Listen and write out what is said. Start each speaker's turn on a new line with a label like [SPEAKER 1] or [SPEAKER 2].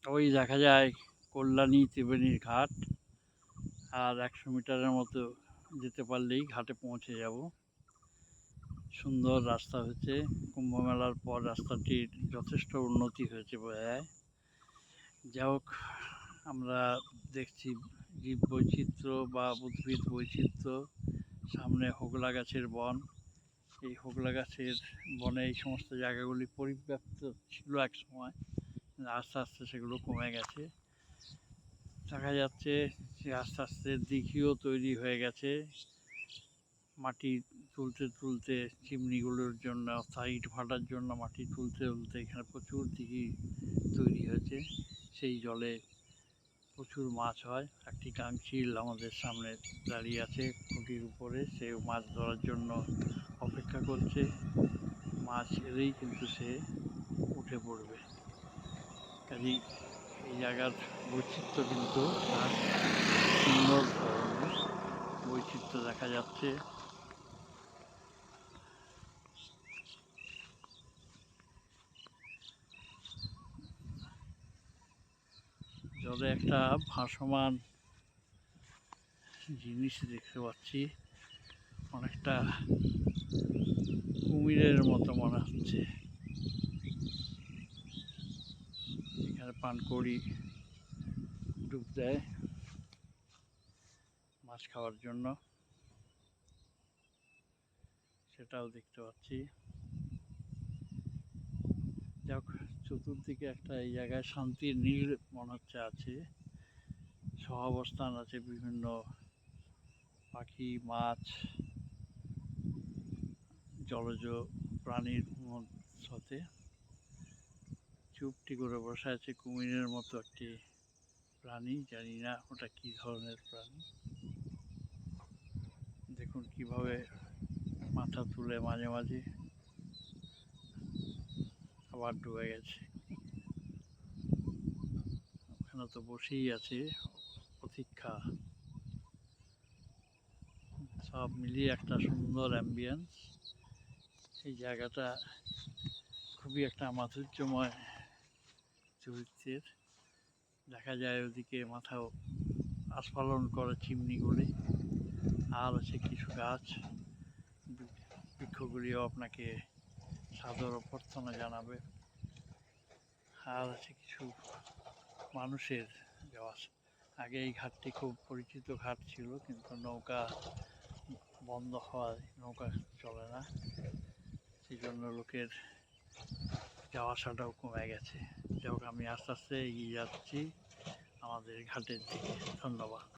[SPEAKER 1] ওই দেখা যায় কল্যাণী ত্রিবেণীর ঘাট। আর ১০০ মিটারের মতো যেতে পারলেই ঘাটে পৌঁছে যাব। সুন্দর রাস্তা হয়েছে, কুম্ভ মেলার পর রাস্তাটির যথেষ্ট উন্নতি হয়েছে বোঝা যায়। যাই হোক, আমরা দেখছি জীব বৈচিত্র্য বা উদ্ভিদ বৈচিত্র্য। সামনে হোগলা গাছের বন। এই হোগলা গাছের বনে এই সমস্ত জায়গাগুলি পরিব্যাপ্ত ছিল এক সময়, আস্তে আস্তে সেগুলো কমে গেছে। দেখা যাচ্ছে যে আস্তে আস্তে দিঘিও তৈরি হয়ে গেছে। মাটি তুলতে তুলতে চিমনিগুলোর জন্য, সাইড ভাটার জন্য মাটি তুলতে তুলতে এখানে প্রচুর দিঘি তৈরি হয়েছে। সেই জলে প্রচুর মাছ হয়। একটি কাঙচিল আমাদের সামনে দাঁড়িয়ে আছে খুঁটির উপরে, সে মাছ ধরার জন্য অপেক্ষা করছে। মাছ এলেই কিন্তু সে উঠে পড়বে। কাজেই এই জায়গার বৈচিত্র্য কিন্তু সুন্দর ধরনের বৈচিত্র্য দেখা যাচ্ছে। জলে একটা ভাসমান জিনিস দেখতে পাচ্ছি, অনেকটা কুমিরের মতো মনে হচ্ছে। এখানে পানকৌড়ি ডুব দেয় মাছ খাওয়ার জন্য, সেটাও দেখতে পাচ্ছি। যাক, চতুর্দিকে একটা এই জায়গায় শান্তির নীড় মনে হচ্ছে আছে, সহাবস্থান আছে বিভিন্ন পাখি, মাছ, জলজ প্রাণীর সাথে। চুপটি করে বসে আছে কুমিরের মতো একটি প্রাণী, জানি না ওটা কি ধরনের প্রাণী। দেখুন কিভাবে মাথা তুলে মাঝে মাঝে আবার ডুবে গেছে। ওখানে তো বসেই আছে প্রতীক্ষা। সব মিলিয়ে একটা সুন্দর অ্যাম্বিয়েন্স। এই জায়গাটা খুবই একটা মাধুর্যময় চরিত্রের। দেখা যায় ওদিকে মাথাও আস্ফালন করে চিমনিগুলি, আর আছে কিছু গাছ। বৃক্ষগুলিও আপনাকে সাদর অভ্যর্থনা জানাবে। আর আছে কিছু মানুষের যাওয়া। আগে এই ঘাটটি খুব পরিচিত ঘাট ছিল, কিন্তু নৌকা বন্ধ হওয়ায় নৌকা চলে না, সেই জন্য লোকের যাওয়া আসাটাও কমে গেছে। যাই হোক, আমি আস্তে আস্তে এগিয়ে যাচ্ছি আমাদের ঘাটের দিকে। ধন্যবাদ।